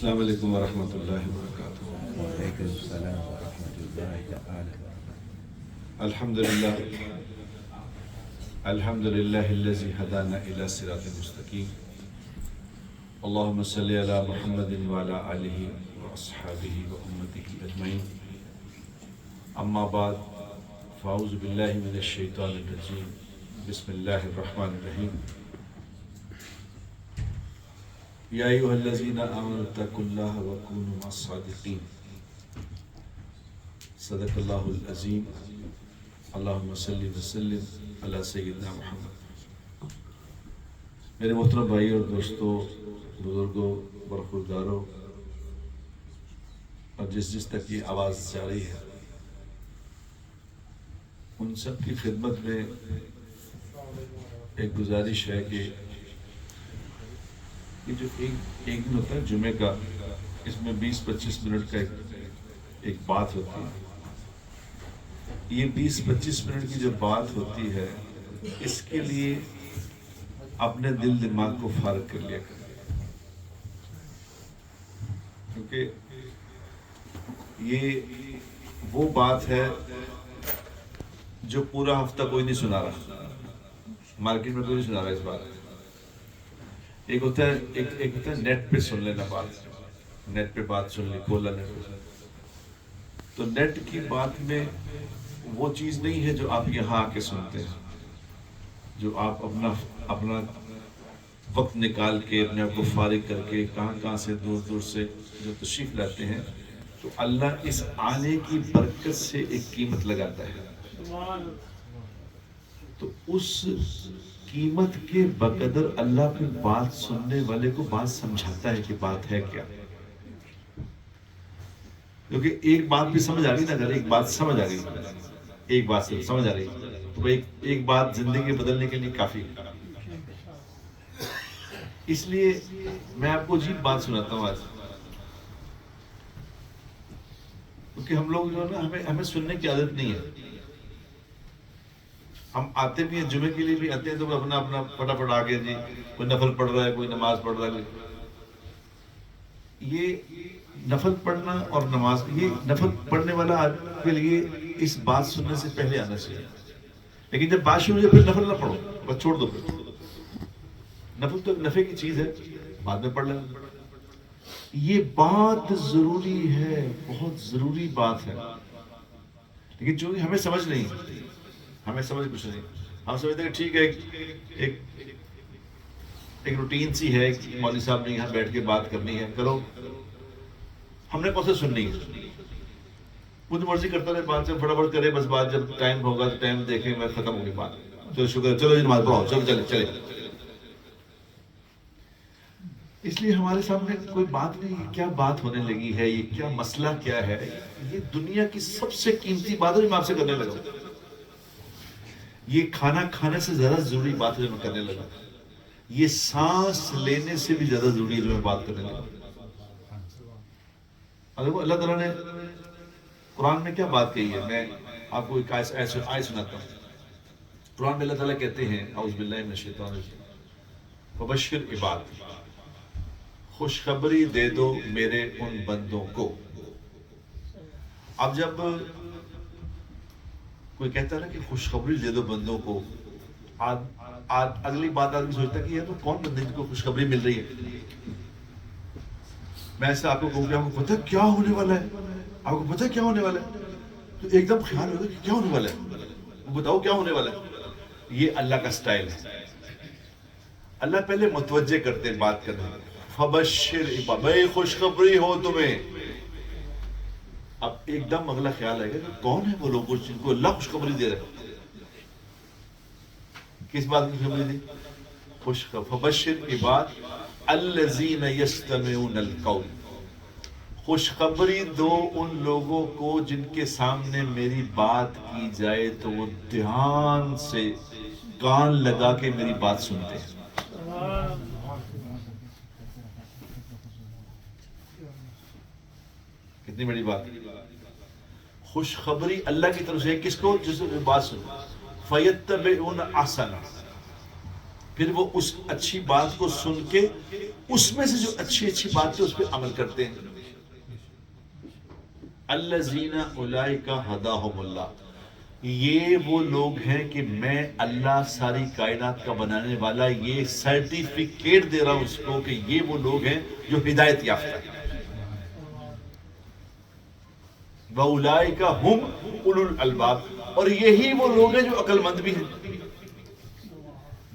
السلام علیکم ورحمۃ اللہ وبرکاتہ۔ وعلیکم السلام ورحمۃ اللہ تعالی وبرکاتہ۔ الحمد للہ الذی ہدانا الی صراط مستقیم۔ اللہم صلی علی محمد وعلی آلہ واصحابہ وامتہ اجمعین۔ اما بعد فاعوذ باللہ من الشیطان الرجیم، بسم اللہ الرحمن الرحیم۔ یا ایھا الذین آمنوا اتقوا اللہ وکونوا مع الصادقین۔ صدق اللہ العظیم۔ اللہم صلی وسلم علی سیدنا محمد۔ میرے محترم بھائی اور دوستوں، بزرگوں، برخورداروں اور جس تک یہ آواز جا رہی ہے، ان سب کی خدمت میں ایک گزارش ہے کہ یہ جو ایک دن ہوتا ہے جمعہ کا، اس میں 20-25 منٹ کا ایک بات ہوتی ہے۔ یہ 20-25 منٹ کی جو بات ہوتی ہے، اس کے لیے اپنے دل دماغ کو فارغ کر لیا کریں، کیونکہ یہ وہ بات ہے جو پورا ہفتہ کوئی نہیں سنا رہا، مارکیٹ میں کوئی نہیں سنا رہا اس بات۔ ایک ہوتا ہے نیٹ پہ سن لینا بات، نیٹ پہ بات سن لی، کھولا نیٹ پہ۔ تو نیٹ کی بات میں وہ چیز نہیں ہے جو آپ یہاں آ کے سنتے ہیں، جو آپ اپنا وقت نکال کے اپنے آپ کو فارغ کر کے کہاں سے دور سے جو تشریف لاتے ہیں، تو اللہ اس آنے کی برکت سے ایک قیمت لگاتا ہے۔ تو اس قیمت کے بقدر اللہ کی بات سننے والے کو بات سمجھاتا ہے کہ بات ہے کیا۔ کیونکہ ایک بات بھی سمجھ آ گئی نا، اگر ایک بات سمجھ آ گئی، ایک بات سے سمجھ آ رہی تو ایک بات زندگی بدلنے کے لیے کافی ہے۔ اس لیے میں آپ کو عجیب بات سناتا ہوں آج، کیونکہ ہم لوگ جو ہے نا، ہمیں سننے کی عادت نہیں ہے۔ ہم آتے بھی ہیں جمعے کے لیے بھی آتے ہیں، تو اپنا فٹافٹ آگے جی، کوئی نفل پڑھ رہا ہے، کوئی نماز پڑھ رہا ہے۔ یہ نفل پڑھنا اور نماز، یہ نفل پڑھنے والا کے لیے اس بات سننے سے پہلے آنا چاہیے، لیکن جب بات شروع ہو جائے پھر نفل نہ پڑھو، بس چھوڑ دو۔ پھر نفل تو ایک نفع کی چیز ہے، بعد میں پڑھ لینا۔ یہ بات ضروری ہے، بہت ضروری بات ہے، لیکن چونکہ ہمیں سمجھ نہیں، ہمیں سمجھ کچھ نہیں، ہم سمجھتے ہیں کہ ٹھیک ہے، ایک روٹین سی ہے، مولوی صاحب نے یہاں بیٹھ کے بات کرنی ہے، کرو۔ ہم نے کون سے سننی ہے، خود مرضی کرتا رہے، بات سے فٹافٹ کرے، بس بات جب ٹائم ہوگا تو ٹائم دیکھیں، میں ختم ہوگی بات، چلو شکر، چلو جی نماز پڑھاؤ، چلو چلے۔ اس لیے ہمارے سامنے کوئی بات نہیں ہے، کیا بات ہونے لگی ہے، یہ کیا مسئلہ کیا ہے۔ یہ دنیا کی سب سے قیمتی بات ہے جو میں آپ سے کرنے لگا ہوں۔ یہ کھانا کھانے سے زیادہ ضروری بات ہے جو میں کرنے لگا، یہ سانس لینے سے بھی زیادہ ضروری ہے جو میں بات کرنے لگا۔ اللہ تعالیٰ نے قرآن میں کیا بات کہی ہے، میں آپ کو ایک آیت سناتا ہوں۔ قرآن میں اللہ تعالیٰ کہتے ہیں، اعوذ باللہ من الشیطان الرجیم، فبشر عباد، خوشخبری دے دو میرے ان بندوں کو۔ اب جب کوئی کہتا ہے نا کہ خوشخبری دے دو بندوں کو، اگلی بات آدمی سوچتا ہے کہ یہ تو کون بندے کو خوشخبری مل رہی ہے۔ میں ایسا آپ کو کہوں کہ آپ کو پتہ کیا ہونے والا ہے، آپ کو پتہ کیا ہونے والا ہے، تو ایک دم خیال ہوگا کہ کیا ہونے والا ہے، بتاؤ کیا ہونے والا ہے۔ یہ اللہ کا سٹائل ہے۔ اللہ پہلے متوجہ کرتے ہیں بات کرنے، فبشر عباد، بھائی خوشخبری ہو تمہیں۔ اب ایک دم اگلا خیال آئے گا کہ کون ہے وہ لوگ جن کو اللہ خوشخبری دے رہا ہے، کس بات کی خوشخبری دی؟ فبشر عباد الذین یستمعون القول، خوشخبری دو ان لوگوں کو جن کے سامنے میری بات کی جائے تو وہ دھیان سے کان لگا کے میری بات سنتے ہیں۔ کتنی بڑی بات، خوشخبری اللہ کی طرف سے کس کو؟ جس کو بات سنو، فَيَتَّبِعُونَ أَحْسَنَ، پھر وہ اس اچھی بات کو سن کے اس میں سے جو اچھی اچھی بات ہے اس پہ عمل کرتے ہیں. الذین اولئک ھداھم اللہ، یہ وہ لوگ ہیں کہ میں اللہ ساری کائنات کا بنانے والا یہ سرٹیفکیٹ دے رہا ہوں اس کو کہ یہ وہ لوگ ہیں جو ہدایت یافتہ ہیں. وَأُولَئِكَ هُمْ أُولُو الْأَلْبَابِ، اور یہی وہ لوگ ہیں جو عقل مند بھی ہیں.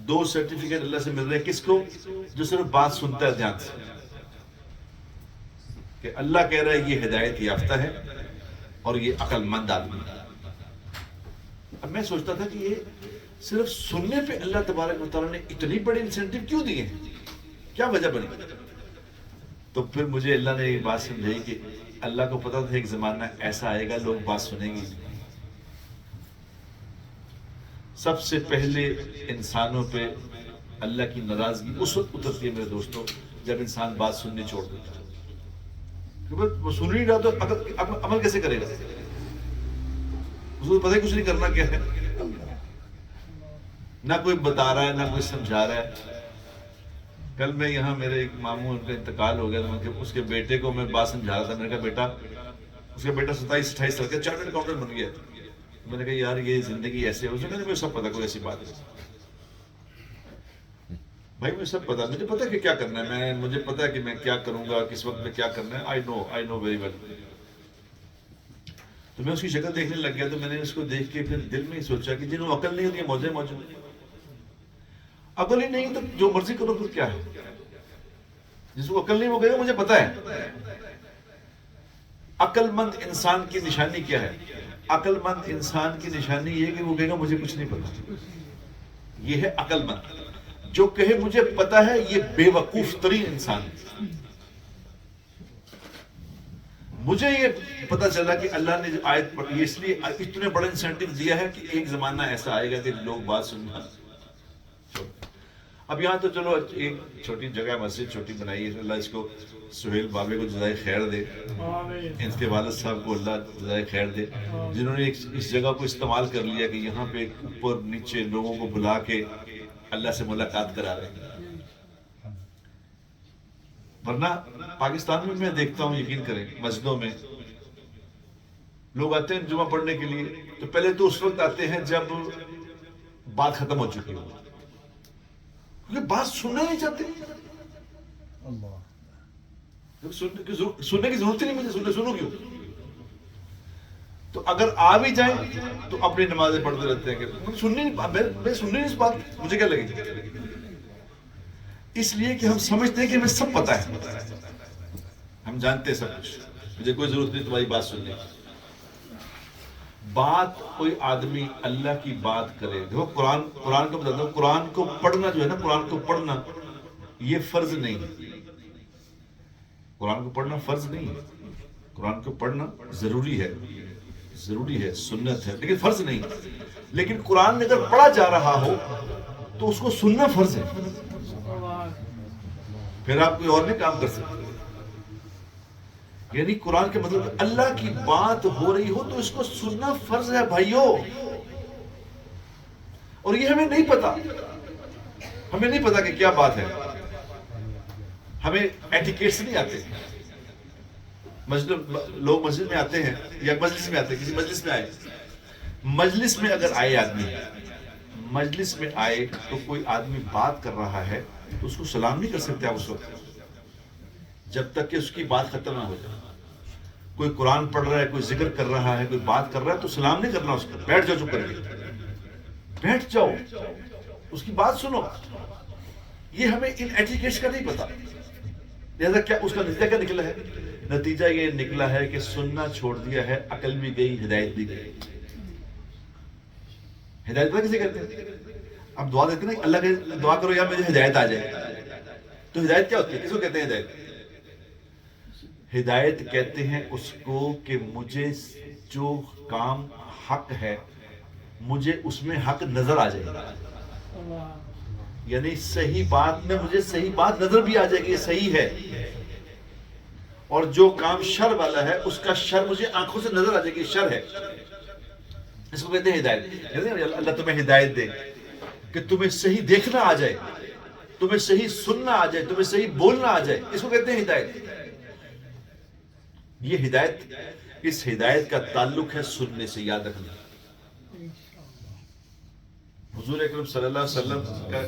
دو سرٹیفکیٹ اللہ سے مل رہے ہیں کس کو؟ جو صرف بات سنتا ہے دھیان سے، کہ اللہ کہہ رہا ہے یہ ہدایت یافتہ ہے اور یہ عقل مند آدمی ہے. اب میں سوچتا تھا کہ یہ صرف سننے پہ اللہ تبارک و تعالیٰ نے اتنی بڑی انسینٹیو کیوں دیے ہیں، کیا وجہ بنی؟ تو پھر مجھے اللہ نے یہ بات سمجھائی کہ اللہ کو پتا تھا ایک زمانہ ایسا آئے گا لوگ بات سنیں گے. سب سے پہلے انسانوں پہ اللہ کی ناراضگی اس وقت اترتی ہے میرے دوستوں جب انسان بات سننی چھوڑ دیتا ہے. وہ سن نہیں رہا تو عمل کیسے کرے گا؟ اس کو پتہ ہی کچھ نہیں کرنا کیا ہے، نہ کوئی بتا رہا ہے نہ کوئی سمجھا رہا ہے. کل میں یہاں میرے ایک ماموں ان کا انتقال ہو گیا تو اس کے بیٹے کو میں بات سمجھا رہا تھا. میں نے کہا بیٹا، اس کا بیٹا 27-28 سال کا چارٹرڈ اکاؤنٹنٹ بن گیا. میں نے کہا یار یہ زندگی ایسے ہے. اس نے کہا مجھے سب پتا، کوئی ایسی بات نہیں. بھائی مجھے سب پتا، مجھے پتا کہ کیا کرنا ہے، مجھے پتا کہ میں کیا کروں گا، کس وقت میں کیا کرنا ہے. آئی نو ویری ویل. تو میں اس کی شکل دیکھنے لگ گیا تو میں نے اس کو دیکھ کے پھر دل میں ہی سوچا کہ جنہوں عقل نہیں ہوتی ہے موجے موجود. عقل ہی نہیں تو جو مرضی کرو پھر کیا ہے. جس کو عقل نہیں وہ کہے گا مجھے پتا ہے. عقل مند انسان کی نشانی کیا ہے؟ عقل مند انسان کی نشانی یہ کہ وہ کہے گا مجھے کچھ نہیں پتا. یہ ہے عقل مند. جو کہے مجھے پتا ہے یہ بے وقوف ترین انسان ہے. مجھے یہ پتا چلا کہ اللہ نے جو آیت پڑھی اس لیے اتنے بڑا انسینٹیو دیا ہے کہ ایک زمانہ ایسا آئے گا کہ لوگ بات سننا. اب یہاں تو چلو ایک چھوٹی جگہ مسجد چھوٹی بنائی ہے، اللہ اس کو سہیل بابے کو جزائے خیر دے، ان کے والد صاحب کو اللہ جزائے خیر دے، جنہوں نے اس جگہ کو استعمال کر لیا کہ یہاں پہ اوپر نیچے لوگوں کو بلا کے اللہ سے ملاقات کرا رہے ہیں. ورنہ پاکستان میں میں دیکھتا ہوں، یقین کریں، مسجدوں میں لوگ آتے ہیں جمعہ پڑھنے کے لیے تو پہلے تو اس وقت آتے ہیں جب بات ختم ہو چکی ہو، کیونکہ بات سننا نہیں چاہتے. سننے کی ضرورت ہی نہیں، مجھے سنو کیوں؟ تو اگر آ بھی جائیں تو اپنی نمازیں پڑھتے رہتے ہیں کہ سننی نہیں اس بات، مجھے کیا لگے گی؟ اس لیے کہ ہم سمجھتے ہیں کہ ہمیں سب پتا ہے، ہم جانتے ہیں سب کچھ، مجھے کوئی ضرورت نہیں تمہاری بات سننے کی. بات کوئی آدمی اللہ کی بات کرے. دیکھو قرآن کو بتاتا ہوں، قرآن کو پڑھنا جو ہے نا، قرآن کو پڑھنا یہ فرض نہیں ہے. قرآن کو پڑھنا فرض نہیں ہے. قرآن کو پڑھنا ضروری ہے، سنت ہے، لیکن فرض نہیں. لیکن قرآن اگر پڑھا جا رہا ہو تو اس کو سننا فرض ہے. پھر آپ کوئی اور نہیں کام کر سکتے. یعنی قرآن کے مطلب اللہ کی بات ہو رہی ہو تو اس کو سننا فرض ہے بھائیو. اور یہ ہمیں نہیں پتا کہ کیا بات ہے. ہمیں ایٹیکیٹس نہیں آتے. لوگ مسجد میں آتے ہیں یا مجلس میں آتے ہیں، کسی مجلس میں آئے، مجلس میں اگر آئے آدمی، مجلس میں آئے تو کوئی آدمی بات کر رہا ہے تو اس کو سلام نہیں کر سکتے آپ اس وقت جب تک کہ اس کی بات ختم نہ ہو جائے. کوئی قرآن پڑھ رہا ہے، کوئی ذکر کر رہا ہے، کوئی بات کر رہا ہے تو سلام نہیں کرنا اس کو. بیٹھ جاؤ چپ کر کے، بیٹھ جاؤ، اس کی بات سنو. یہ ہمیں ان ایٹیکیٹس کا نہیں پتا. لہذا کیا اس کا نتیجہ کیا نکلا ہے؟ نتیجہ یہ نکلا ہے کہ سننا چھوڑ دیا ہے، عقل بھی گئی، ہدایت بھی گئی. ہدایت پتہ کسے کہتے ہیں؟ اب دعا دیتے ہیں نا، اللہ کے دعا کرو یا مجھے ہدایت آ جائے. تو ہدایت کیا ہوتی ہے؟ کس کو کہتے ہیں ہدایت؟ ہدایت کہتے ہیں اس کو کہ مجھے جو کام حق ہے مجھے اس میں حق نظر آ جائے گا. یعنی صحیح بات میں مجھے صحیح بات نظر بھی آ جائے گی، یہ صحیح ہے. اور جو کام شر والا ہے اس کا شر مجھے آنکھوں سے نظر آ جائے گی، شر ہے. اس کو کہتے ہیں ہدایت. اللہ تمہیں ہدایت دے. کہ تمہیں صحیح دیکھنا آ جائے، تمہیں صحیح سننا آ جائے، تمہیں صحیح بولنا آ جائے، اس کو کہتے ہیں ہدایت۔ یہ ہدایت، اس ہدایت کا تعلق ہے سننے سے، یاد رکھنا۔ حضور اکرم صلی اللہ علیہ وسلم کا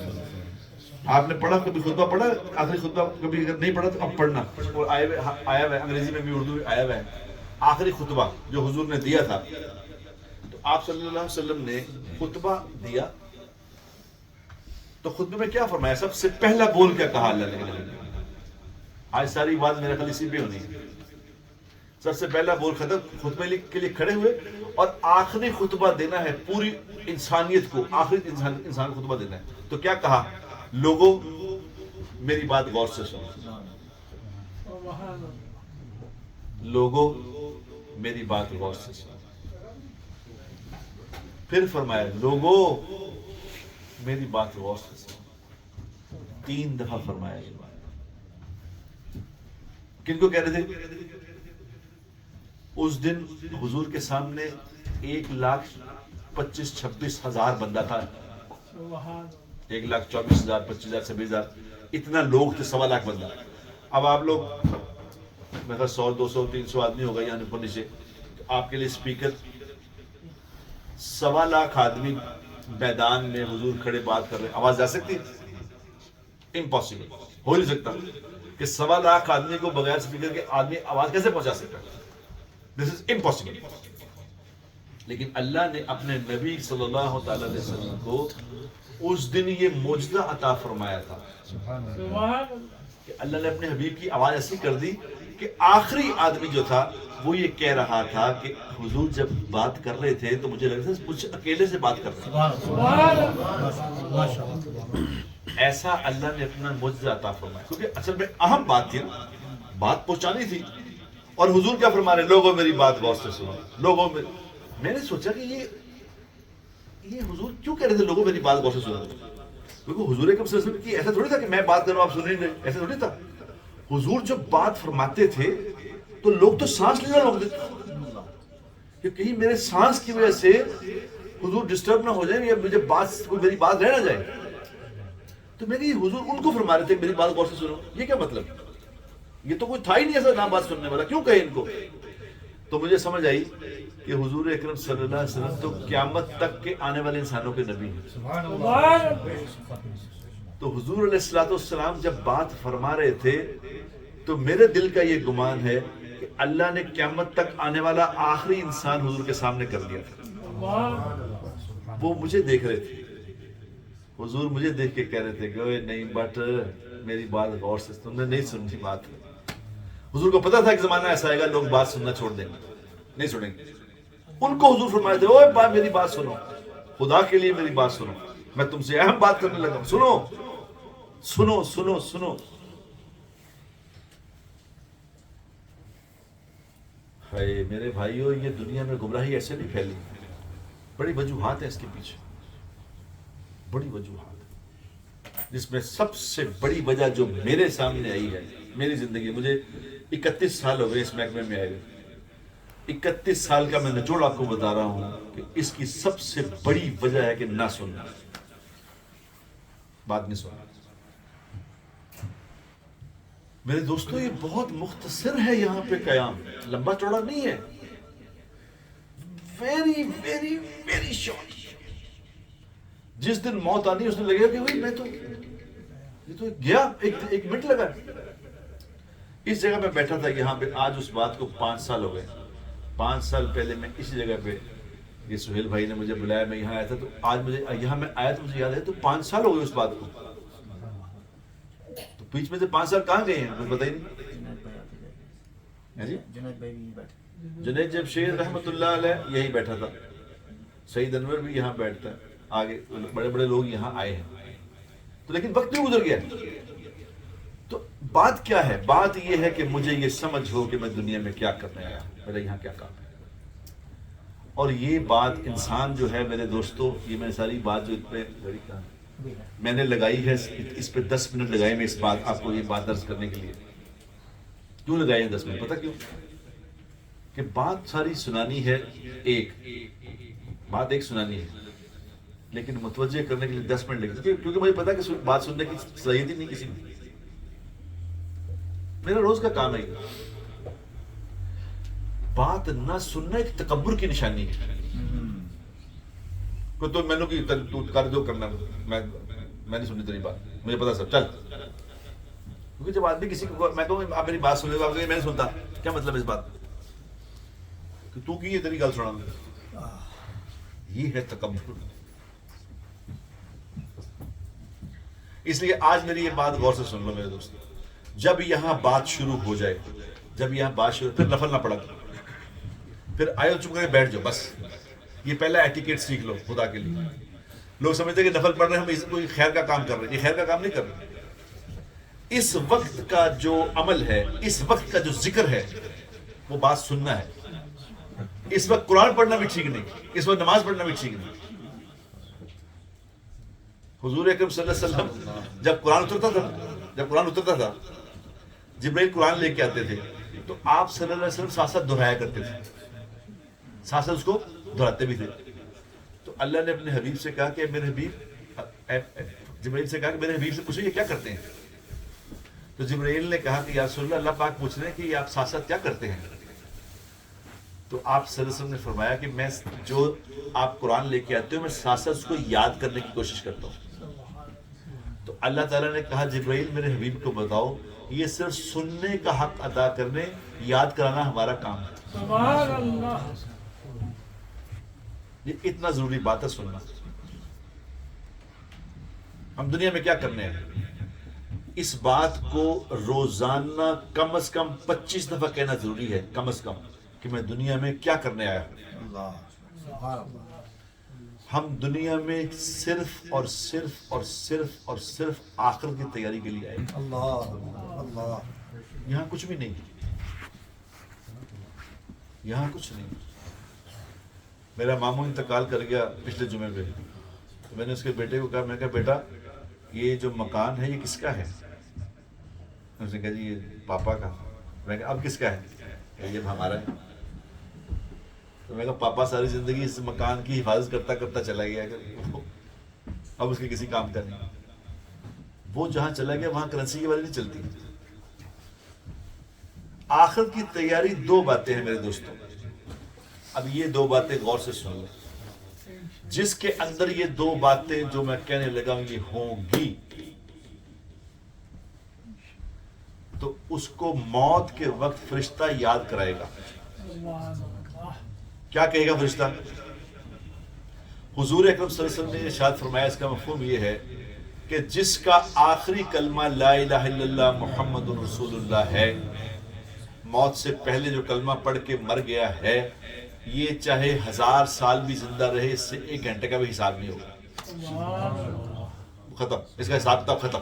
آپ نے پڑھا، کبھی خطبہ پڑھا، آخری خطبہ کبھی اگر نہیں پڑھا تو اب پڑھنا، اور آیا ہوا ہے انگریزی میں بھی، اردو میں آیا ہوا ہے، آخری خطبہ جو حضور نے دیا تھا، تو آپ صلی اللہ علیہ وسلم نے خطبہ دیا تو خطبے میں کیا فرمایا؟ سب سے پہلا بول کیا کہا اللہ نے؟ آج ساری بات میرے خیال اسی پہ ہونی ہے۔ سب سے پہلا بول ختم، خطبے کے لیے کھڑے ہوئے، اور آخری خطبہ دینا ہے پوری انسانیت کو، آخری انسان خطبہ دینا ہے، تو کیا کہا؟ لوگوں میری بات غور سے سنو، لوگوں میری بات غور سے سنو۔ پھر فرمایا لوگوں میری بات غور سے سنو، 3 دفعہ فرمایا یہ بات۔ کن کو کہہ رہے تھے؟ اس دن حضور کے سامنے 1,25,000-26,000 بندہ تھا، 1,24,000 25,000 26,000 اتنا لوگ تھے، 1.25 بندہ۔ اب آپ لوگ میرا 100 200 300 آدمی ہوگا یہاں اوپر نیچے، تو آپ کے لیے اسپیکر 1.25 آدمی میدان میں حضور کھڑے بات کر رہے ہیں، آواز جا سکتی؟ امپاسبل، ہو نہیں سکتا کہ 1.25 آدمی کو بغیر اسپیکر کے آدمی آواز کیسے پہنچا سکتا ہے؟ دس از امپاسبل۔ لیکن اللہ نے اپنے نبی صلی اللہ تعالی علیہ وسلم کو اس دن یہ معجزہ عطا فرمایا تھا کہ اللہ نے اپنے حبیب کی آواز ایسی کر دی کہ آخری آدمی جو تھا وہ یہ کہہ رہا تھا کہ حضور جب بات کر رہے تھے تو مجھے لگتا ہے کچھ اکیلے سے بات کر رہے ہیں۔ ایسا اللہ نے اپنا معجزہ عطا فرمایا، کیونکہ اصل میں اہم بات تھی، بات پہنچانی تھی۔ اور حضور کیا فرما رہے؟ لوگوں میری بات غور سے سنو، لوگوں میں نے سوچا کہ یہ حضور کیوں کہہ رہے تھے لوگوں میری بات غور سے سنو؟ کیونکہ حضور اکرم صلی اللہ علیہ وسلم کی ایسا تھوڑی تھا کہ میں بات کر رہا ہوں آپ سنیں گے، ایسا تھوڑی تھا۔ حضور جب بات فرماتے تھے تو لوگ تو سانس لینا روک دیتے کہ کہیں میرے سانس کی وجہ سے حضور ڈسٹرب نہ ہو جائیں یا مجھے کوئی میری بات رہ نہ جائے۔ تو میری حضور ان کو فرما رہے تھے میری بات غور سے سنو، یہ کیا مطلب؟ یہ تو کوئی تھا ہی نہیں ایسا نہ بات سننے والا، کیوں کہے ان کو؟ تو مجھے سمجھ آئی کہ حضور اکرم صلی اللہ علیہ وسلم تو قیامت تک کے آنے والے انسانوں کے نبی ہیں۔ تو حضور علیہ السلام جب بات فرما رہے تھے تو میرے دل کا یہ گمان ہے کہ اللہ نے قیامت تک آنے والا آخری انسان حضور کے سامنے کر دیا تھا۔ وہ مجھے دیکھ رہے تھے، حضور مجھے دیکھ کے کہہ رہے تھے کہ نہیں بٹ میری بات غور سے، تم نے نہیں سنی بات۔ حضور کو پتا تھا کہ زمانہ ایسا آئے گا لوگ بات سننا چھوڑ دیں گے، نہیں سنیں گے۔ ان کو حضور فرمائے تھے اوے بات میری بات سنو، خدا کے لیے میری بات سنو، میں تم سے اہم بات کرنے لگا ہوں، سنو سنو سنو سنو۔ ہائے میرے بھائیو، یہ دنیا میں گمراہی ایسے نہیں پھیلی، بڑی وجوہات ہیں اس کے پیچھے، بڑی وجوہات، جس میں سب سے بڑی وجہ جو میرے سامنے آئی ہے میری زندگی، مجھے 31 سال ہو گئے اس محکمے میں آئے ہوئے، 31 سال کا میں نچوڑ آپ کو بتا رہا ہوں کہ اس کی سب سے بڑی وجہ ہے کہ نہ سننا، بات نہیں سننا۔ میرے دوستو یہ بہت مختصر ہے یہاں پہ قیام، لمبا چوڑا نہیں ہے، ویری ویری ویری شارٹ۔ جس دن موت آنی اس نے لگے گا کہ وہی میں تو یہ تو گیا، ایک منٹ لگا۔ اس جگہ میں بیٹھا تھا یہاں پہ، آج اس بات کو 5 سال ہو گئے۔ 5 سال پہلے میں اسی جگہ پہ، یہ سہیل بھائی نے مجھے بلایا، میں یہاں آیا تھا، تو آج مجھے یہاں میں آیا تو مجھے یاد ہے تو 5 سال ہو گئے اس بات کو۔ تو بیچ میں سے 5 سال کہاں گئے ہیں مجھے بتائی نہیں۔ جنید جمشید رحمۃ اللہ علیہ یہی بیٹھا تھا، سعید انور بھی یہاں بیٹھتا ہے، آگے بڑے بڑے لوگ یہاں آئے ہیں، تو لیکن وقت بھی گزر گیا۔ تو بات کیا ہے؟ بات یہ ہے کہ مجھے یہ سمجھ ہو کہ میں دنیا میں کیا کرنے آیا، میرا یہاں کیا کام ہے۔ اور یہ بات انسان جو ہے میرے دوستو، یہ میں ساری بات جو میں نے لگائی ہے، اس پہ 10 منٹ لگائے میں اس بات آپ کو یہ بات درج کرنے کے لیے۔ کیوں لگائے ہیں 10 منٹ؟ پتہ کیوں؟ کہ بات ساری سنانی ہے، ایک بات ایک سنانی ہے، لیکن متوجہ کرنے کے لیے 10 منٹ لگے کیونکہ مجھے پتا کہ بات سننے کی صلاحیت ہی نہیں کسی میں. میرا روز کا کام ہے یہ. بات نہ سننا ایک تکبر کی نشانی ہے. کوئی تو میں نے کہ تو کر دو کرنا، میں نہیں سننی تیری بات، مجھے پتا سب چل. کیونکہ جب آدمی کسی کو میں کہوں آپ میری بات سن لے، آپ میں نہیں سنتا، کیا مطلب اس بات کہ تو کی یہ تیری گل سنا؟ یہ ہے تکبر. اس لیے آج میری یہ بات غور سے سن لو میرے دوست. جب یہاں بات شروع ہو جائے، پھر نفل نہ پڑا، پھر آئے چپ کر کے بیٹھ جاؤ. بس یہ پہلا ایٹیکیٹ سیکھ لو خدا کے لیے. لوگ سمجھتے ہیں کہ نفل پڑھ رہے ہیں ہم کوئی خیر کا کام کر رہے ہیں. یہ خیر کا کام نہیں کر رہے. اس وقت کا جو عمل ہے، اس وقت کا جو ذکر ہے، وہ بات سننا ہے. اس وقت قرآن پڑھنا بھی ٹھیک نہیں، اس وقت نماز پڑھنا بھی ٹھیک نہیں. حضور اکرم صلی اللہ علیہ وسلم جب قرآن اترتا تھا جبرائیل قرآن لے کے آتے تھے تو آپ صلی اللہ علیہ وسلم ساتھ ساتھ دہرایا کرتے تھے، ساتھ ساتھ اس کو دہراتے بھی تھے. تو اللہ نے اپنے حبیب سے کہا کہ میرے حبیب، جبرائیل سے کہا کہ میرے حبیب سے پوچھو یہ کیا کرتے ہیں. تو جبرائیل نے کہا کہ یا رسول اللہ، اللہ پاک پوچھ رہے ہیں کہ یہ آپ ساتھ ساتھ کیا کرتے ہیں. تو آپ صلی اللہ علیہ وسلم نے فرمایا کہ میں جو آپ قرآن لے کے آتے ہو میں ساتھ ساتھ اس کو یاد کرنے کی کوشش کرتا ہوں. تو اللہ تعالیٰ نے کہا جبرائیل میرے حبیب کو بتاؤ، یہ صرف سننے کا حق ادا کرنے، یاد کرانا ہمارا کام ہے. سبحان اللہ. یہ اتنا ضروری بات ہے سننا. ہم دنیا میں کیا کرنے ہیں؟ اس بات کو روزانہ کم از کم 25 دفعہ کہنا ضروری ہے، کم از کم، کہ میں دنیا میں کیا کرنے آیا ہوں. اللہ سبحان اللہ. ہم دنیا میں صرف اور صرف اور صرف اور صرف آخرت کی تیاری کے لیے آئے. اللہ اللہ. یہاں کچھ بھی نہیں، یہاں کچھ نہیں. میرا ماموں انتقال کر گیا پچھلے جمعے پہ. تو میں نے اس کے بیٹے کو کہا، میں نے کہا بیٹا یہ جو مکان ہے یہ کس کا ہے؟ اس نے کہا جی یہ پاپا کا. میں نے کہا اب کس کا ہے؟ کہ یہ ہمارا ہے. تو میں نے کہا پاپا ساری زندگی اس مکان کی حفاظت کرتا کرتا چلا گیا، اب اس کے کسی کام کا نہیں. وہ جہاں چلا گیا وہاں کرنسی کی وجہ نہیں چلتی. آخرت کی تیاری 2 باتیں ہیں میرے دوستوں. اب یہ 2 باتیں غور سے سن لیں. جس کے اندر یہ 2 باتیں جو میں کہنے لگا ہوں یہ ہوں گی تو اس کو موت کے وقت فرشتہ یاد کرائے گا. کیا کہے گا فرشتہ؟ حضور اکرم صلی اللہ علیہ وسلم نے ارشاد فرمایا، اس کا مفہوم یہ ہے کہ جس کا آخری کلمہ لا الہ الا اللہ محمد رسول اللہ ہے، موت سے پہلے جو کلمہ پڑھ کے مر گیا ہے، یہ چاہے 1000 سال بھی زندہ رہے، اس سے 1 گھنٹے کا بھی حساب نہیں ہوگا. ختم، اس کا حساب کتاب ختم.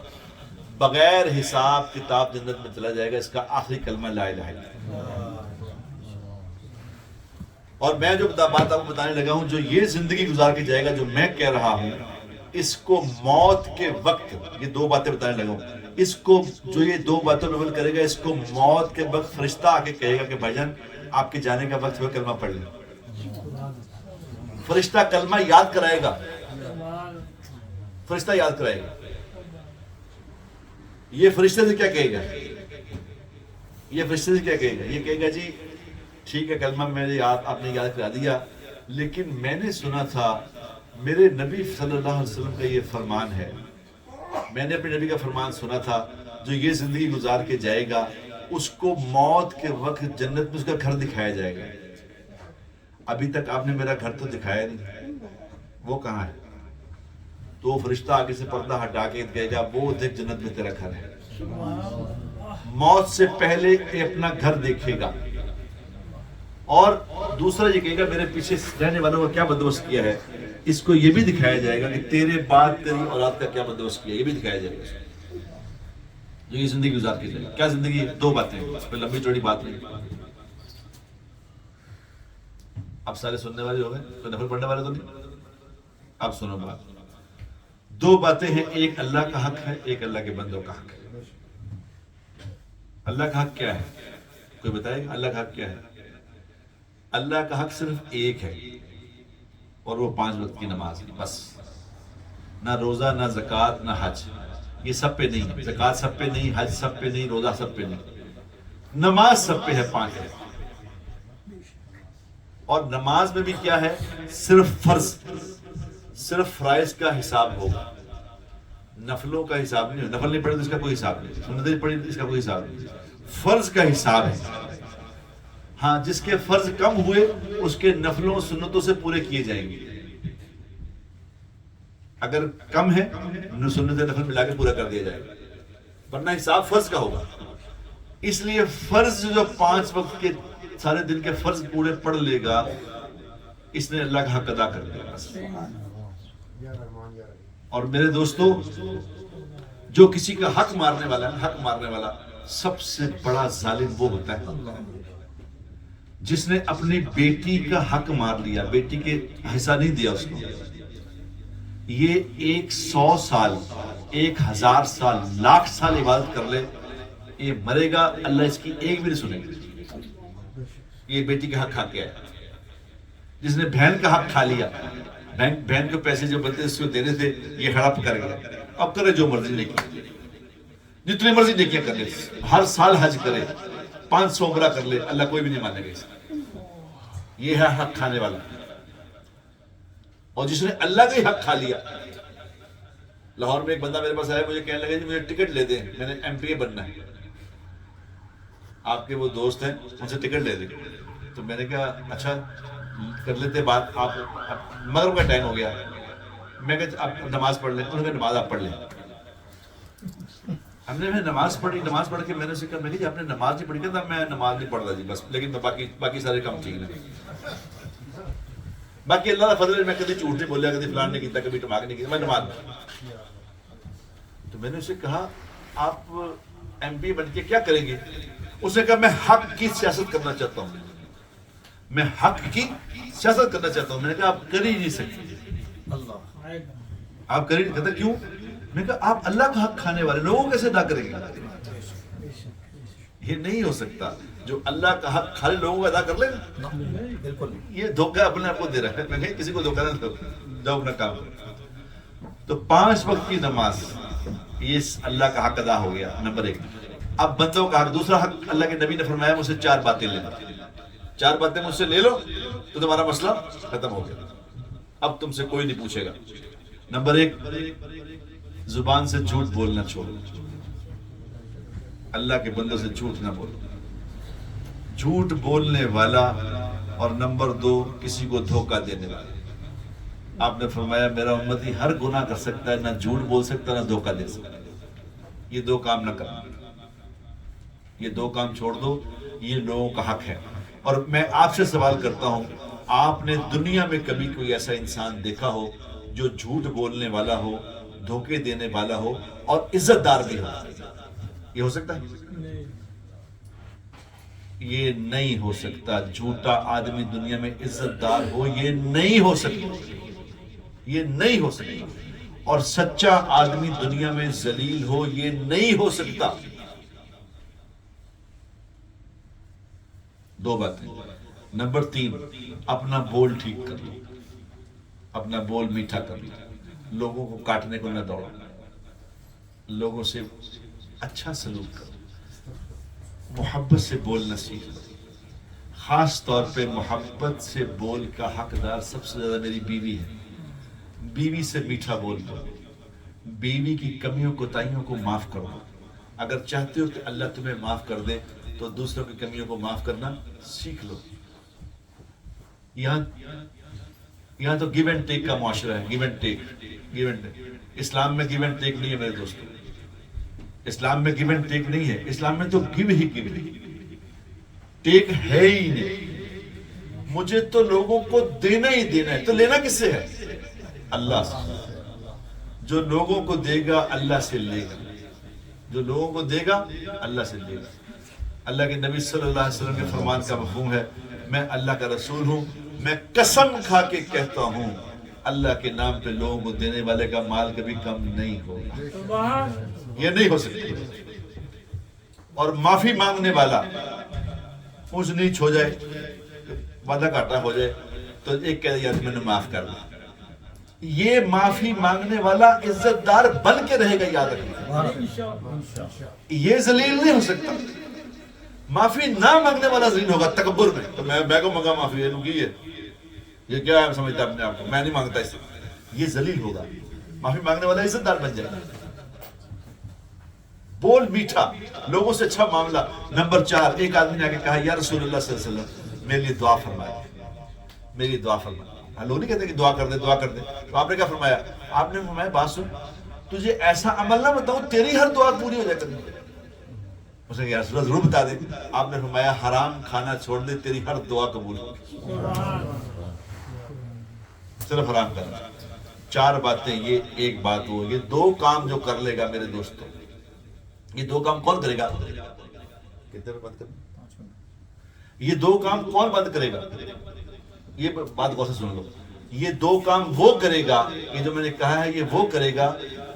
بغیر حساب کتاب جنت میں چلا جائے گا. اس کا آخری کلمہ لا الہ الا اللہ. اور میں جو بات آپ کو بتانے لگا ہوں، جو یہ زندگی گزار کے جائے گا، جو میں کہہ رہا ہوں، اس کو موت کے وقت، یہ 2 باتیں بتانے لگا ہوں، اس کو جو یہ 2 باتوں میں عمل کرے گا، اس کو موت کے وقت فرشتہ آ کے کہے گا کہ بھائی جان آپ کے جانے کا وقت ہوا، کلمہ پڑھ لیں. فرشتہ کلمہ یاد کرائے گا، فرشتہ یاد کرائے گا. یہ فرشتے سے کیا کہے گا؟ یہ فرشتے سے کیا کہے گا؟ یہ کہے گا جی ٹھیک ہے کلمہ میں نے آپ نے یاد کرا دیا، لیکن میں نے سنا تھا میرے نبی صلی اللہ علیہ وسلم کا یہ فرمان ہے، میں نے اپنے نبی کا فرمان سنا تھا، جو یہ زندگی گزار کے جائے گا اس کو موت کے وقت جنت میں اس کا گھر دکھایا جائے گا. ابھی تک آپ نے میرا گھر تو دکھایا نہیں، وہ کہاں ہے؟ تو فرشتہ آگے سے پردہ ہٹا کے کہے گا وہ دیکھ جنت میں تیرا گھر ہے. موت سے پہلے اپنا گھر دیکھے گا. اور دوسرا یہ کہے گا میرے پیچھے رہنے والوں کا کیا بندوبست کیا ہے، اس کو یہ بھی دکھایا جائے گا کہ تیرے بعد تیری اولاد کا کیا بندوبست کیا ہے، یہ بھی دکھایا جائے گا. جو یہ زندگی گزار کے جائے گا. کیا زندگی؟ 2 باتیں، اس پہ لمبی چوڑی بات نہیں. اب سارے سننے والے ہو گئے، کوئی نفل پڑھنے والے تو نہیں. اب سنو بات. 2 باتیں ہیں، ایک اللہ کا حق ہے، ایک اللہ کے بندوں کا حق ہے. اللہ کا حق کیا ہے؟ کوئی بتائے گا اللہ کا حق کیا ہے؟ اللہ کا حق صرف ایک ہے اور وہ 5 وقت کی نماز ہے. بس نہ روزہ، نہ زکوٰۃ، نہ حج، یہ سب پہ نہیں ہے۔ زکوٰۃ سب پہ نہیں، حج سب پہ نہیں، روزہ سب پہ نہیں، نماز سب پہ ہے، 5 ہے۔ اور نماز میں بھی کیا ہے؟ صرف فرض، صرف فرائض کا حساب ہوگا، نفلوں کا حساب نہیں ہوگا۔ نفل نہیں پڑھے تو اس کا کوئی حساب نہیں، سنتیں نہیں پڑھی تو اس کا کوئی حساب نہیں، فرض کا حساب ہے۔ ہاں، جس کے فرض کم ہوئے اس کے نفلوں سنتوں سے پورے کیے جائیں گے، اگر کم ہے سنت نفل ملا کے پورا کر دیا جائے گا، ورنہ حساب فرض کا ہوگا۔ اس لیے فرض جو 5 وقت کے سارے دن کے فرض پورے پڑھ لے گا، اس نے اللہ کا حق ادا کر دیا۔ اور میرے دوستو، جو کسی کا حق مارنے والا ہے، حق مارنے والا سب سے بڑا ظالم وہ ہوتا ہے جس نے اپنی بیٹی کا حق مار لیا، بیٹی کے حصہ نہیں دیا اس کو۔ یہ 100 سال، 1000 سال، لاکھ سال عبادت کر لے، یہ مرے گا، اللہ اس کی ایک بھی نہیں سنے گا۔ یہ بیٹی کا حق کھا کے ہے۔ جس نے بہن کا حق کھا لیا، بہن کو پیسے جو بنتے اس کو دینے تھے، یہ ہڑپ کر گیا، اب کرے جو مرضی نیکی، جتنی مرضی نیکیاں کر لے، ہر سال حج کرے، 500 عمرہ کر لے، اللہ کوئی بھی نہیں مانے گا اسے۔ یہ ہے حق کھانے والا۔ اور جس نے اللہ کا ہی حق کھا لیا، لاہور میں ایک بندہ میرے پاس آیا، مجھے کہنے لگا جی مجھے ٹکٹ لے دیں، میں نے MP بننا ہے، آپ کے وہ دوست ہیں ان سے ٹکٹ لے دیں۔ تو میں نے کہا اچھا کر لیتے بات، آپ مغرب کا ٹائم ہو گیا، میں کہا آپ نماز پڑھ لیں، انہوں نے کہا نماز آپ پڑھ لیں۔ ہم نے نماز پڑھی، نماز پڑھ کے میں نے اسے کہا، میں کہا جی آپ نے نماز نہیں پڑھی، کہتا میں نماز نہیں پڑھ رہا جی بس، لیکن میں باقی سارے کام ٹھیک نہیں، باقی اللہ کا فضل ہے، میں کبھی جھوٹ نہیں بولیا، کبھی فلان نہیں کیتا، کبھی ٹماک نہیں کیتا، میں نماز پڑھی۔ تو میں نے اسے کہا آپ MP بن کے کیا کریں گے؟ اس نے کہا میں حق کی سیاست کرنا چاہتا ہوں، میں حق کی سیاست کرنا چاہتا ہوں۔ میں نے کہا آپ کر ہی نہیں سکتے، آپ کر ہی نہیں، کہتا کیوں؟ میں نے کہا آپ اللہ کا حق کھانے والے لوگوں کیسے ادا کریں گے؟ یہ نہیں ہو سکتا، جو اللہ کا حق کھانے لوگوں کا ادا کر لیں گے، بالکل یہ دھوکہ اپنے آپ کو دے رہا ہے۔ میں کہا کسی کو دھوکہ نہ دو، جاؤ اپنا کام کرو۔ تو 5 وقت کی نماز، یہ اللہ کا حق ادا ہو گیا، نمبر 1۔ اب بندوں کا حق، دوسرا حق، اللہ کے نبی نے فرمایا مجھ سے 4 باتیں لینا، 4 باتیں مجھ سے لے لو تو تمہارا مسئلہ ختم ہو گیا، اب تم سے کوئی نہیں پوچھے گا۔ نمبر 1، زبان سے جھوٹ بولنا چھوڑو، اللہ کے بندوں سے جھوٹ نہ بولو، جھوٹ بولنے والا۔ اور نمبر 2، کسی کو دھوکہ دینے والا۔ آپ نے فرمایا میرا امتی ہر گناہ کر سکتا ہے، نہ جھوٹ بول سکتا، نہ دھوکہ دے سکتا، یہ 2 کام نہ کرنا، یہ 2 کام چھوڑ دو، یہ لوگوں کا حق ہے۔ اور میں آپ سے سوال کرتا ہوں، آپ نے دنیا میں کبھی کوئی ایسا انسان دیکھا ہو جو جھوٹ بولنے والا ہو، دھوکے دینے والا ہو اور عزت دار بھی ہو؟ یہ ہو سکتا ہے؟ یہ نہیں ہو سکتا۔ جھوٹا آدمی دنیا میں عزت دار ہو، یہ نہیں ہو سکتا، یہ نہیں ہو سکتا۔ اور سچا آدمی دنیا میں ذلیل ہو، یہ نہیں ہو سکتا۔ 2 باتیں۔ نمبر 3، اپنا بول ٹھیک کر لو، اپنا بول میٹھا کر لو، لوگوں کو کاٹنے کو نہ دوڑو، لوگوں سے اچھا سلوک کرو، محبت سے بولنا سیکھ لو۔ خاص طور پہ محبت سے بول کا حقدار سب سے زیادہ میری بیوی ہے۔ بیوی سے میٹھا بول دو، بیوی کی کمیوں کوتاہیوں کو معاف کر دو۔ اگر چاہتے ہو کہ اللہ تمہیں معاف کر دے تو دوسروں کی کمیوں کو معاف کرنا سیکھ لو۔ یہاں تو گیو اینڈ ٹیک کا معاشرہ ہے، گیو اینڈ ٹیک۔ اسلام میں گیو اینڈ ٹیک نہیں ہے میرے دوستوں، اسلام میں گیو اینڈ ٹیک نہیں ہے، اسلام میں تو گیو ہی گیو ہے، ٹیک ہے ہی نہیں۔ مجھے تو لوگوں کو دینا ہی دینا ہے، تو لینا کس سے ہے؟ اللہ سے۔ جو لوگوں کو دے گا اللہ سے لے گا، جو لوگوں کو دے گا اللہ سے لے گا۔ اللہ کے نبی صلی اللہ علیہ وسلم کے فرمان کا مفہوم ہے، میں اللہ کا رسول ہوں، میں قسم کھا کے کہتا ہوں اللہ کے نام پہ لوگوں کو دینے والے کا مال کبھی کم نہیں ہوگا، یہ نہیں ہو سکتی۔ اور معافی مانگنے والا اونچ نیچ ہو جائے، وعدہ گھاٹا ہو جائے تو ایک کہہ دیا میں نے معاف کر دیا، یہ معافی مانگنے والا عزت دار بن کے رہے گا، یاد رکھیے، یہ ذلیل نہیں ہو سکتا۔ معافی نہ مانگنے والا ذلیل ہوگا تکبر میں، تو میں کو مانگا معافی یہ کیا ہے سمجھتا اپنے آپ کو، میں نہیں مانگتا اس سے، یہ ذلیل ہوگا۔ معافی مانگنے والا عزت دار بن جائے گا، بول میٹھا، لوگوں سے اچھا معاملہ۔ نمبر 4، ایک آدمی نے آ کے کہا یا رسول اللہ صلی اللہ علیہ وسلم میرے لیے دعا فرمائے، میری لیے دعا فرمائے۔ لوگ نہیں کہتے کہ دعا کر دے دعا کر دے، تو آپ نے کیا فرمایا؟ آپ نے فرمایا بات سن، تجھے ایسا عمل نہ بتاؤں تیری ہر دعا پوری ہو جائے کرنی۔ اس نے کہا یا رسول اللہ ضرور بتا دے۔ آپ نے فرمایا حرام کھانا چھوڑ دے، تیری ہر دعا قبول ہوگی، صرف حرام کرنا۔ 4 باتیں، یہ ایک بات ہو، یہ 2 کام جو کر لے گا میرے دوستوں، یہ 2 کام کون کرے گا؟ کتنے میں بند کرنا؟ یہ 2 کام کون بند کرے گا؟ یہ بات غور سے سن لو، یہ 2 کام وہ کرے گا، یہ جو میں نے کہا ہے یہ وہ کرے گا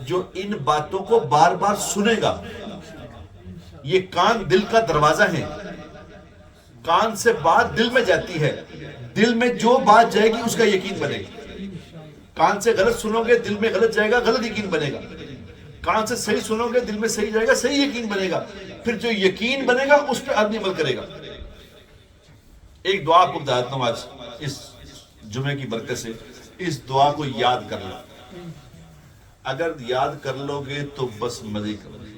جو ان باتوں کو بار بار سنے گا۔ یہ کان دل کا دروازہ ہے، کان سے بات دل میں جاتی ہے، دل میں جو بات جائے گی اس کا یقین بنے گا۔ کان سے غلط سنو گے دل میں غلط جائے گا، غلط یقین بنے گا۔ کان سے صحیح سنو گے دل میں صحیح جائے گا، صحیح یقین بنے گا۔ پھر جو یقین بنے گا اس پہ آدمی عمل کرے گا۔ ایک دعا آپ کو بتاتا ہوں آج اس جمعے کی برکت سے، اس دعا کو یاد کر لو۔ اگر یاد کر لو گے تو بس مزے کرو گے۔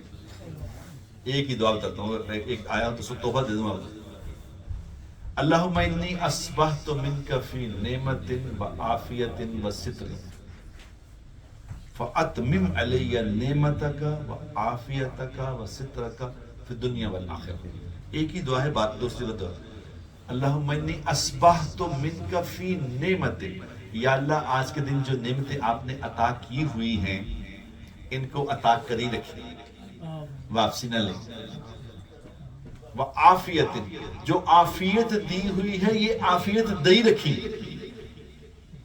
ایک ہی دعا بتاتا ہوں، ایک آیا تو سب تحفہ دے دوں آپ۔ اللہم انی اصبحت منک فی نعمت و عافیت و ستر فاتمم علی نعمتک و عافیتک و سترک فی الدنیا والآخرہ۔ ایک ہی دعا ہے، بات دوسری دعا۔ اللہم انی اصبحت منک فی نعمت، یا اللہ آج کے دن جو نعمتیں آپ نے عطا کی ہوئی ہیں ان کو عطا کری رکھیں، واپسی نہ لیں۔ وعافیت، جو عافیت دی ہوئی ہے یہ عافیت دی رکھی،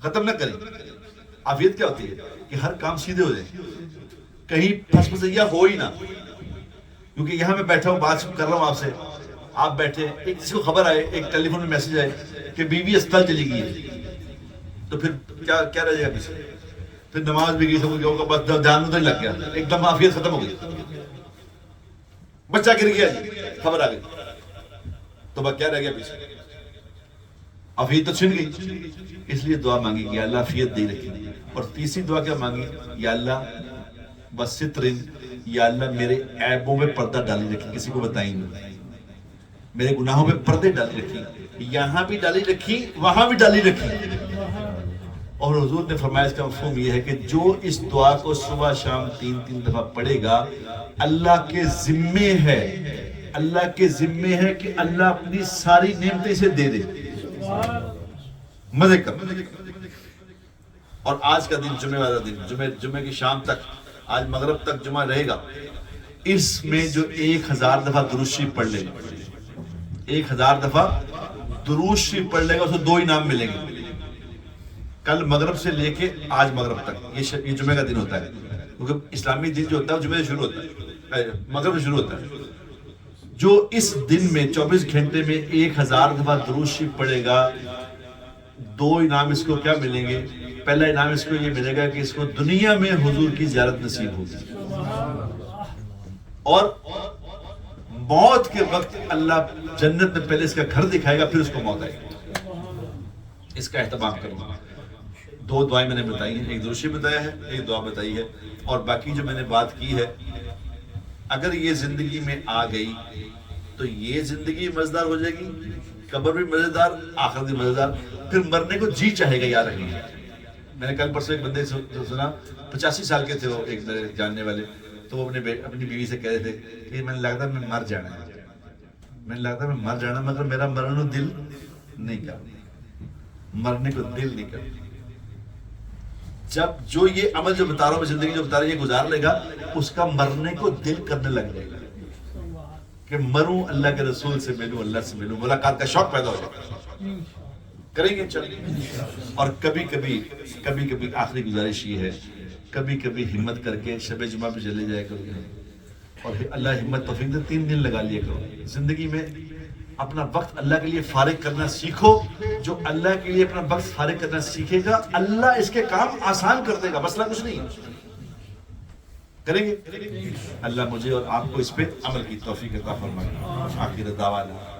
ختم نہ کریں۔ عافیت کیا ہوتی ہے؟ کہ ہر کام سیدھے ہو جائیں، کہیں پھس پھسیا ہو ہی نہ۔ کیونکہ یہاں میں بیٹھا ہوں بات کر رہا ہوں آپ سے، آپ بیٹھے، ایک کسی کو خبر آئے، ایک ٹیلی فون میں میسج آئے کہ بیوی اسپتال چلی گئی ہے، تو پھر کیا رہ جائے گا پیچھے؟ پھر نماز بھی گئی، سب کو بس دھیان ادھر لگ گیا، ایک دم عافیت ختم ہو گئی۔ بچہ گر گیا جی، خبر آ گئی، تو بس کیا رہ گیا پیچھے؟ عافیت تو چھن گئی۔ اس لیے دعا مانگی کہ یا اللہ عافیت دے رکھی۔ اور تیسری دعا کیا مانگی؟ یا اللہ بسترن، یا اللہ میرے عیبوں میں پردہ ڈالی رکھی، کسی کو بتائیں نہیں، میرے گناہوں میں پردے ڈالی رکھی، یہاں بھی ڈالی رکھی وہاں بھی ڈالی رکھی۔ اور حضور نے فرمایا اس کا مفہوم یہ ہے کہ جو اس دعا کو صبح شام 3 دفعہ پڑھے گا، اللہ کے ذمے ہے، اللہ کے ذمے ہے کہ اللہ اپنی ساری نعمتیں اسے دے دے۔ مزے کر۔ اور آج کا دن جمعہ والا دن، جمعہ کی شام تک، آج مغرب تک جمعہ رہے گا، اس میں جو 1000 دفعہ درود شریف پڑھ لے گا، 1000 دفعہ درود شریف پڑھ لے گا، اسے 2 انعام ملیں گے۔ کل مغرب سے لے کے آج مغرب تک، یہ جمعہ کا دن ہوتا ہے، کیونکہ اسلامی دن جو ہوتا ہے جمعہ سے شروع ہوتا ہے، مغرب سے شروع ہوتا ہے۔ جو اس دن میں 24 گھنٹے میں 1000 دفعہ درود شریف پڑھے گا، 2 انعام اس کو کیا ملیں گے؟ پہلا انعام اس کو یہ ملے گا کہ اس کو دنیا میں حضور کی زیارت نصیب ہوگی، اور موت کے وقت اللہ جنت میں پہلے اس کا گھر دکھائے گا، پھر اس کو موت آئے گی۔ اس کا اہتمام کرنا۔ 2 دعائیں میں نے بتائی ہیں، ایک درود شریف بتایا ہے، ایک دعا بتائی ہے، اور باقی جو میں نے بات کی ہے، اگر یہ زندگی میں آ گئی تو یہ زندگی مزیدار ہو جائے گی، قبر بھی مزیدار، آخرت بھی مزیدار، پھر مرنے کو جی چاہے گا، یاد رکھیں گے۔ میں نے کل پرسوں ایک بندے سے سنا، 85 سال کے تھے وہ، ایک جاننے والے، تو وہ اپنی بیوی سے کہہ رہے تھے کہ میں نے لگتا میں مر جانا ہے، میں نے لگتا میں مر جانا، مگر میرا مرنے کو دل نہیں کرتا، مرنے کو دل نہیں کرتا۔ جب جو یہ عمل جو بتا رہا ہوں، زندگی جو بتا رہا ہوں، یہ گزار لے گا، اس کا مرنے کو دل کرنے لگ جائے گا کہ مروں، اللہ کے رسول سے ملوں، اللہ سے ملوں، ملاقات کا شوق پیدا ہو جائے گا۔ کریں گے چلیں۔ اور کبھی کبھی آخری گزارش یہ ہے، کبھی ہمت کر کے شب جمعہ پہ چلے جائے کرو، اور اللہ ہمت توفیق دے 3 دن لگا لیا کرو۔ زندگی میں اپنا وقت اللہ کے لیے فارغ کرنا سیکھو. جو اللہ کے لیے اپنا وقت فارغ کرنا سیکھے گا اللہ اس کے کام آسان کر دے گا. مسئلہ کچھ نہیں ہے. کریں گے. اللہ مجھے اور آپ کو اس پہ عمل کی توفیق عطا فرمائے. آخر دعوانا